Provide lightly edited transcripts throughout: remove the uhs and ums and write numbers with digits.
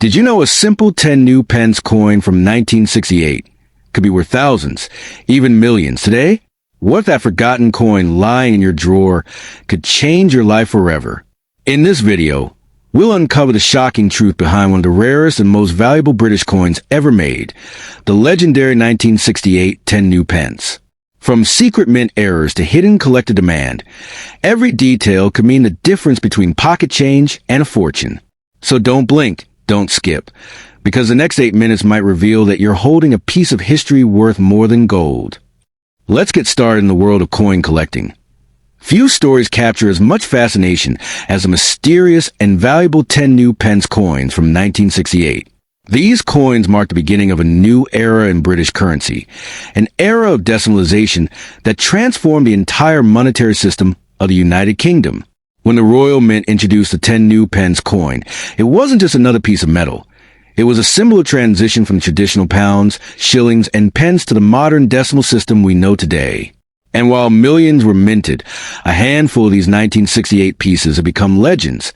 Did you know a simple 10 new pence coin from 1968 could be worth thousands, even millions? Today, what if that forgotten coin lying in your drawer could change your life forever? In this video, we'll uncover the shocking truth behind one of the rarest and most valuable British coins ever made, the legendary 1968 10 new pence. From secret mint errors to hidden collector demand, every detail could mean the difference between pocket change and a fortune. So don't blink, don't skip, because the next 8 minutes might reveal that you're holding a piece of history worth more than gold. Let's get started in the world of coin collecting. Few stories capture as much fascination as the mysterious and valuable 10 new pence coins from 1968. These coins mark the beginning of a new era in British currency, an era of decimalisation that transformed the entire monetary system of the United Kingdom. When the Royal Mint introduced the 10 new pence coin, it wasn't just another piece of metal. It was a symbol of transition from traditional pounds, shillings, and pence to the modern decimal system we know today. And while millions were minted, a handful of these 1968 pieces have become legends,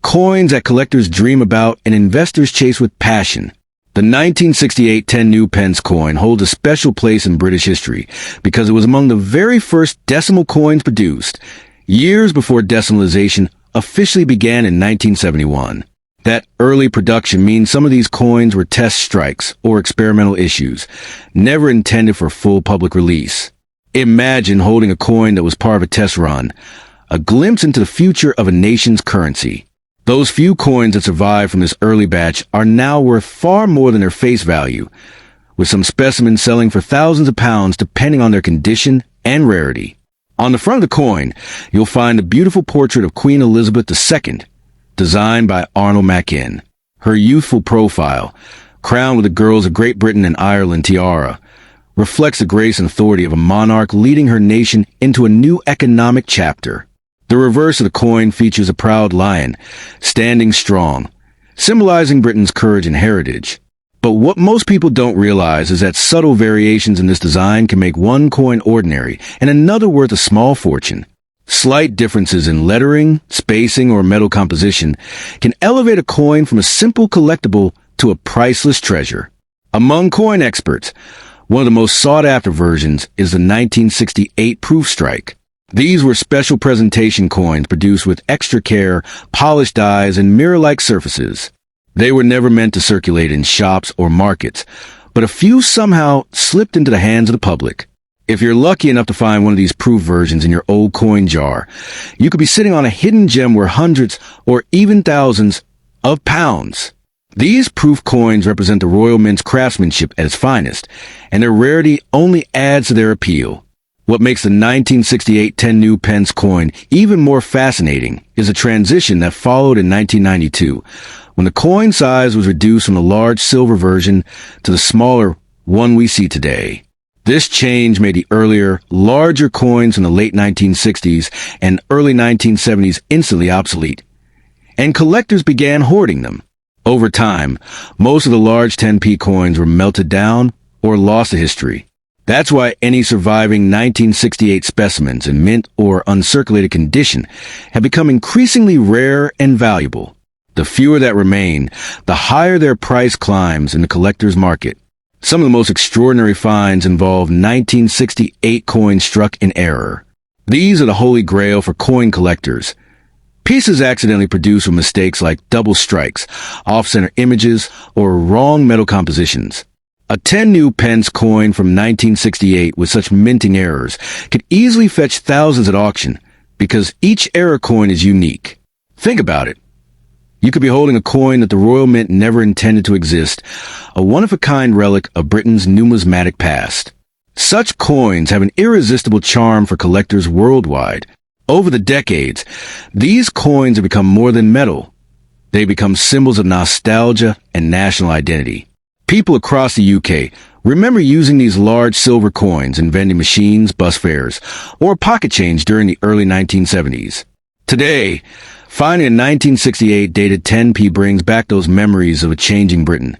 coins that collectors dream about and investors chase with passion. The 1968 10 new pence coin holds a special place in British history because it was among the very first decimal coins produced, years before decimalisation officially began in 1971. That early production means some of these coins were test strikes or experimental issues, never intended for full public release. Imagine holding a coin that was part of a test run, a glimpse into the future of a nation's currency. Those few coins that survived from this early batch are now worth far more than their face value, with some specimens selling for thousands of pounds depending on their condition and rarity. On the front of the coin, you'll find a beautiful portrait of Queen Elizabeth II, designed by Arnold Mackin. Her youthful profile, crowned with the girls of Great Britain and Ireland tiara, reflects the grace and authority of a monarch leading her nation into a new economic chapter. The reverse of the coin features a proud lion, standing strong, symbolizing Britain's courage and heritage. But what most people don't realize is that subtle variations in this design can make one coin ordinary and another worth a small fortune. Slight differences in lettering, spacing, or metal composition can elevate a coin from a simple collectible to a priceless treasure. Among coin experts, one of the most sought-after versions is the 1968 Proof Strike. These were special presentation coins produced with extra care, polished dies, and mirror-like surfaces. They were never meant to circulate in shops or markets, but a few somehow slipped into the hands of the public. If you're lucky enough to find one of these proof versions in your old coin jar, you could be sitting on a hidden gem worth hundreds or even thousands of pounds. These proof coins represent the Royal Mint's craftsmanship at its finest, and their rarity only adds to their appeal. What makes the 1968 10 new pence coin even more fascinating is a transition that followed in 1992, when the coin size was reduced from the large silver version to the smaller one we see today. This change made the earlier, larger coins from the late 1960s and early 1970s instantly obsolete, and collectors began hoarding them. Over time, most of the large 10p coins were melted down or lost to history. That's why any surviving 1968 specimens in mint or uncirculated condition have become increasingly rare and valuable. The fewer that remain, the higher their price climbs in the collector's market. Some of the most extraordinary finds involve 1968 coins struck in error. These are the holy grail for coin collectors. Pieces accidentally produced with mistakes like double strikes, off-center images, or wrong metal compositions. A 10 new pence coin from 1968 with such minting errors could easily fetch thousands at auction because each error coin is unique. Think about it. You could be holding a coin that the Royal Mint never intended to exist, a one-of-a-kind relic of Britain's numismatic past. Such coins have an irresistible charm for collectors worldwide. Over the decades, these coins have become more than metal. They become symbols of nostalgia and national identity. People across the UK remember using these large silver coins in vending machines, bus fares, or pocket change during the early 1970s. Today, finding a 1968 dated 10p brings back those memories of a changing Britain,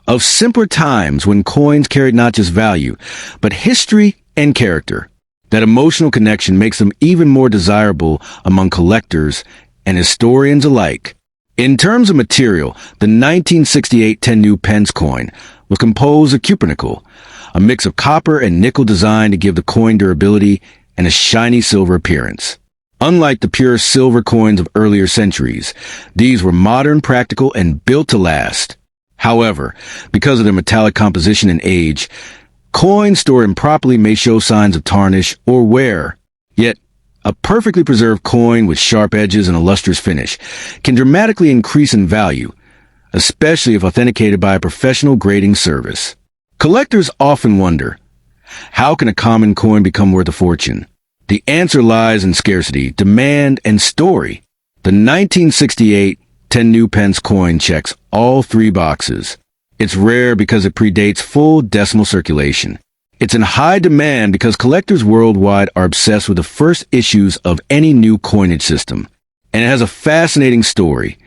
of simpler times when coins carried not just value, but history and character. That emotional connection makes them even more desirable among collectors and historians alike. In terms of material, the 1968 10 new pence coin was composed of cupronickel, a mix of copper and nickel designed to give the coin durability and a shiny silver appearance. Unlike the pure silver coins of earlier centuries, these were modern, practical, and built to last. However, because of their metallic composition and age, coins stored improperly may show signs of tarnish or wear. Yet, a perfectly preserved coin with sharp edges and a lustrous finish can dramatically increase in value, especially if authenticated by a professional grading service. Collectors often wonder, how can a common coin become worth a fortune? The answer lies in scarcity, demand, and story. The 1968 10 new pence coin checks all three boxes. It's rare because it predates full decimal circulation. It's in high demand because collectors worldwide are obsessed with the first issues of any new coinage system. And it has a fascinating story,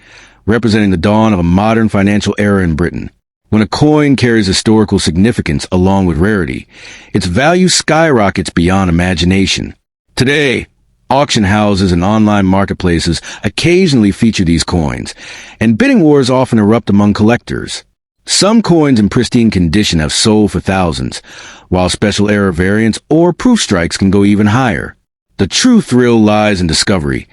representing the dawn of a modern financial era in Britain. When a coin carries historical significance along with rarity, its value skyrockets beyond imagination. Today, auction houses and online marketplaces occasionally feature these coins, and bidding wars often erupt among collectors. Some coins in pristine condition have sold for thousands, while special error variants or proof strikes can go even higher. The true thrill lies in discovery.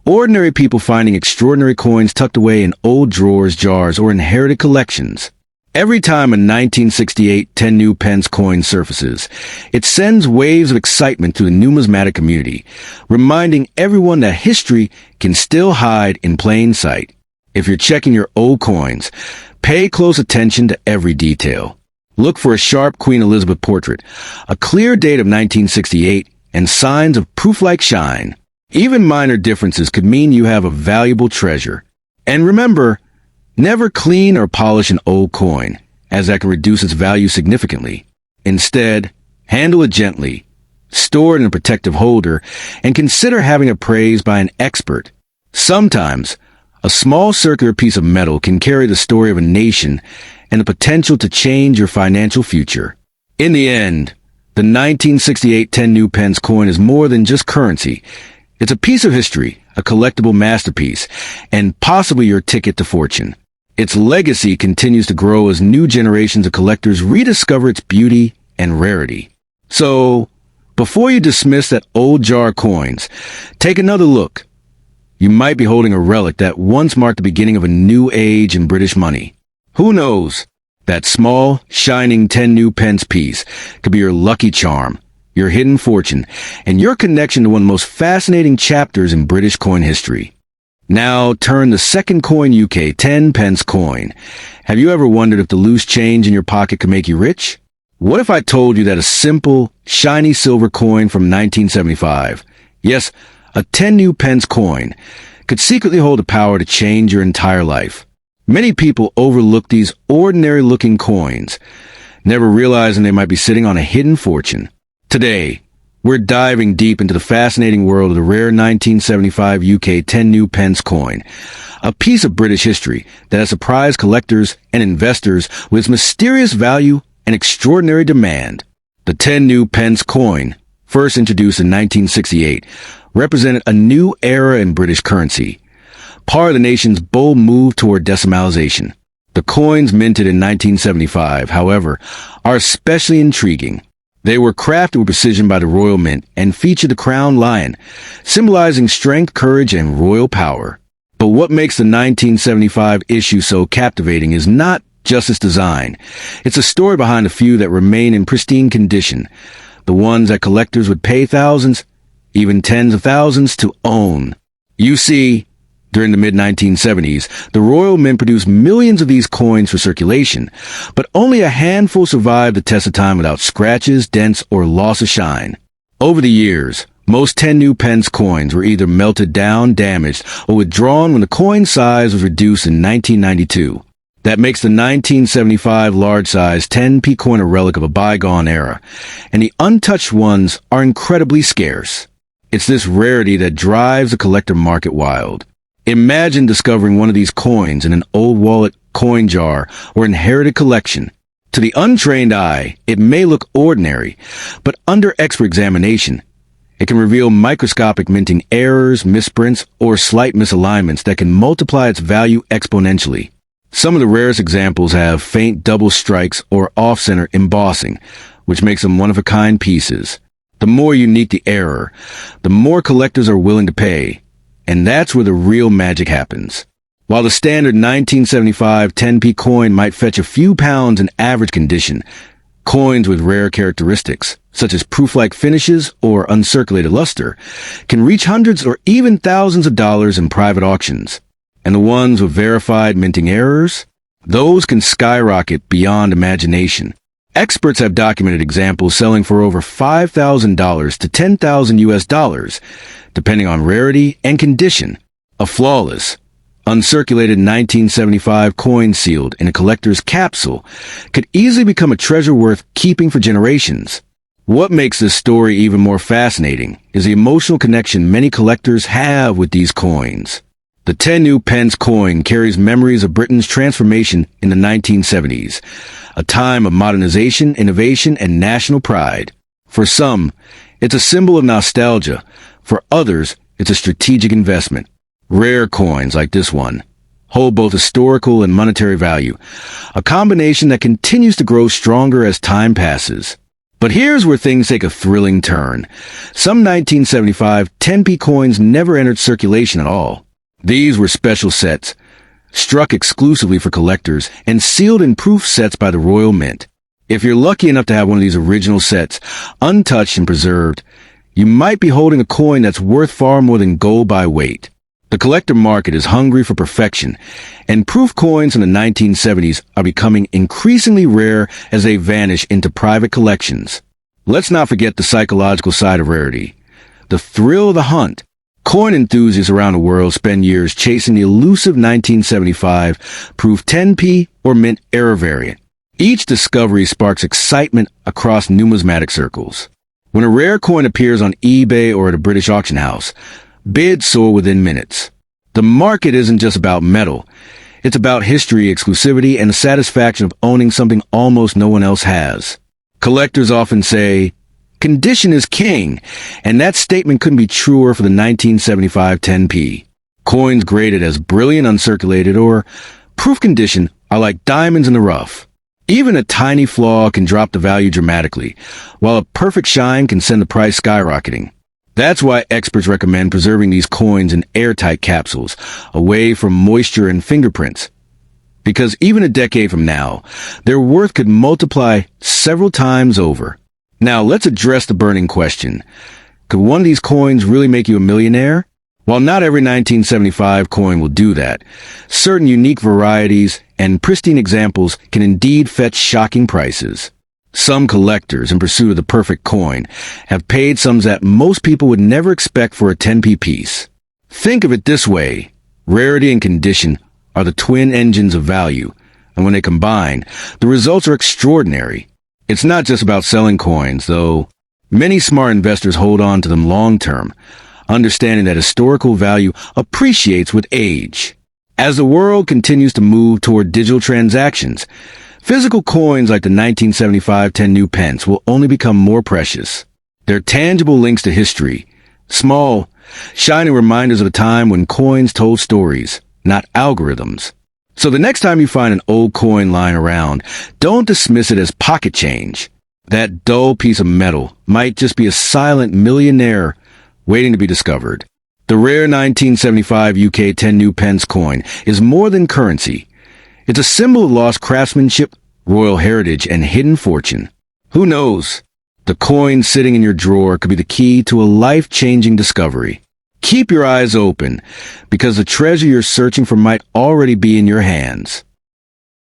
Ordinary people finding extraordinary coins tucked away in old drawers, jars, or inherited collections. Every time a 1968 10 new pence coin surfaces, it sends waves of excitement through the numismatic community, reminding everyone that history can still hide in plain sight. If you're checking your old coins, pay close attention to every detail. Look for a sharp Queen Elizabeth portrait, a clear date of 1968, and signs of proof-like shine. Even minor differences could mean you have a valuable treasure. And remember, never clean or polish an old coin, as that can reduce its value significantly. Instead, handle it gently, store it in a protective holder, and consider having it appraised by an expert. Sometimes, a small circular piece of metal can carry the story of a nation and the potential to change your financial future. In the end, the 1968 10 new pence coin is more than just currency. It's a piece of history, a collectible masterpiece, and possibly your ticket to fortune. Its legacy continues to grow as new generations of collectors rediscover its beauty and rarity. So, before you dismiss that old jar of coins, take another look. You might be holding a relic that once marked the beginning of a new age in British money. Who knows? That small, shining 10 new pence piece could be your lucky charm, your hidden fortune, and your connection to one of the most fascinating chapters in British coin history. Now turn the second coin UK 10 pence coin. Have you ever wondered if the loose change in your pocket could make you rich? What if I told you that a simple, shiny silver coin from 1975, yes, a 10 new pence coin, could secretly hold the power to change your entire life? Many people overlook these ordinary-looking coins, never realizing they might be sitting on a hidden fortune. Today, we're diving deep into the fascinating world of the rare 1975 UK 10 new pence coin, a piece of British history that has surprised collectors and investors with its mysterious value and extraordinary demand. The 10 new pence coin, first introduced in 1968, represented a new era in British currency, part of the nation's bold move toward decimalisation. The coins minted in 1975, however, are especially intriguing. They were crafted with precision by the Royal Mint and feature the crowned lion, symbolizing strength, courage, and royal power. But what makes the 1975 issue so captivating is not just its design. It's a story behind a few that remain in pristine condition, the ones that collectors would pay thousands, even tens of thousands, to own. You see, during the mid-1970s, the Royal Mint produced millions of these coins for circulation, but only a handful survived the test of time without scratches, dents, or loss of shine. Over the years, most 10 new pence coins were either melted down, damaged, or withdrawn when the coin size was reduced in 1992. That makes the 1975 large-size 10p coin a relic of a bygone era, and the untouched ones are incredibly scarce. It's this rarity that drives the collector market wild. Imagine discovering one of these coins in an old wallet, coin jar, or inherited collection. To the untrained eye, it may look ordinary, but under expert examination, It can reveal microscopic minting errors, misprints, or slight misalignments that can multiply its value exponentially. Some of the rarest examples have faint double strikes or off-center embossing, which makes them one-of-a-kind pieces. The more unique the error, the more collectors are willing to pay, and that's where the real magic happens. While the standard 1975 10p coin might fetch a few pounds in average condition, coins with rare characteristics, such as proof-like finishes or uncirculated luster, can reach hundreds or even thousands of dollars in private auctions. And the ones with verified minting errors? Those can skyrocket beyond imagination. Experts have documented examples selling for over $5,000 to $10,000, depending on rarity and condition. A flawless, uncirculated 1975 coin sealed in a collector's capsule could easily become a treasure worth keeping for generations. What makes this story even more fascinating is the emotional connection many collectors have with these coins. The 10 new Pence coin carries memories of Britain's transformation in the 1970s, a time of modernization, innovation, and national pride. For some, it's a symbol of nostalgia. For others, it's a strategic investment. Rare coins like this one hold both historical and monetary value, a combination that continues to grow stronger as time passes. But here's where things take a thrilling turn. Some 1975 10p coins never entered circulation at all. These were special sets, struck exclusively for collectors and sealed in proof sets by the Royal Mint. If you're lucky enough to have one of these original sets, untouched and preserved, you might be holding a coin that's worth far more than gold by weight. The collector market is hungry for perfection, and proof coins in the 1970s are becoming increasingly rare as they vanish into private collections. Let's not forget the psychological side of rarity. The thrill of the hunt. Coin enthusiasts around the world spend years chasing the elusive 1975 proof 10p or mint error variant. Each discovery sparks excitement across numismatic circles. When a rare coin appears on eBay or at a British auction house, bids soar within minutes. The market isn't just about metal. It's about history, exclusivity, and the satisfaction of owning something almost no one else has. Collectors often say, "Condition is king," and that statement couldn't be truer for the 1975 10p. Coins graded as brilliant uncirculated or proof condition are like diamonds in the rough. Even a tiny flaw can drop the value dramatically, while a perfect shine can send the price skyrocketing. That's why experts recommend preserving these coins in airtight capsules, away from moisture and fingerprints. Because even a decade from now, their worth could multiply several times over. Now, let's address the burning question. Could one of these coins really make you a millionaire? While not every 1975 coin will do that, certain unique varieties and pristine examples can indeed fetch shocking prices. Some collectors, in pursuit of the perfect coin, have paid sums that most people would never expect for a 10p piece. Think of it this way. Rarity and condition are the twin engines of value, and when they combine, the results are extraordinary. It's not just about selling coins, though. Many smart investors hold on to them long-term, understanding that historical value appreciates with age. As the world continues to move toward digital transactions, physical coins like the 1975 10 new pence will only become more precious. They're tangible links to history, small, shining reminders of a time when coins told stories, not algorithms. So the next time you find an old coin lying around, don't dismiss it as pocket change. That dull piece of metal might just be a silent millionaire waiting to be discovered. The rare 1975 UK 10 new pence coin is more than currency. It's a symbol of lost craftsmanship, royal heritage, and hidden fortune. Who knows? The coin sitting in your drawer could be the key to a life-changing discovery. Keep your eyes open, because the treasure you're searching for might already be in your hands.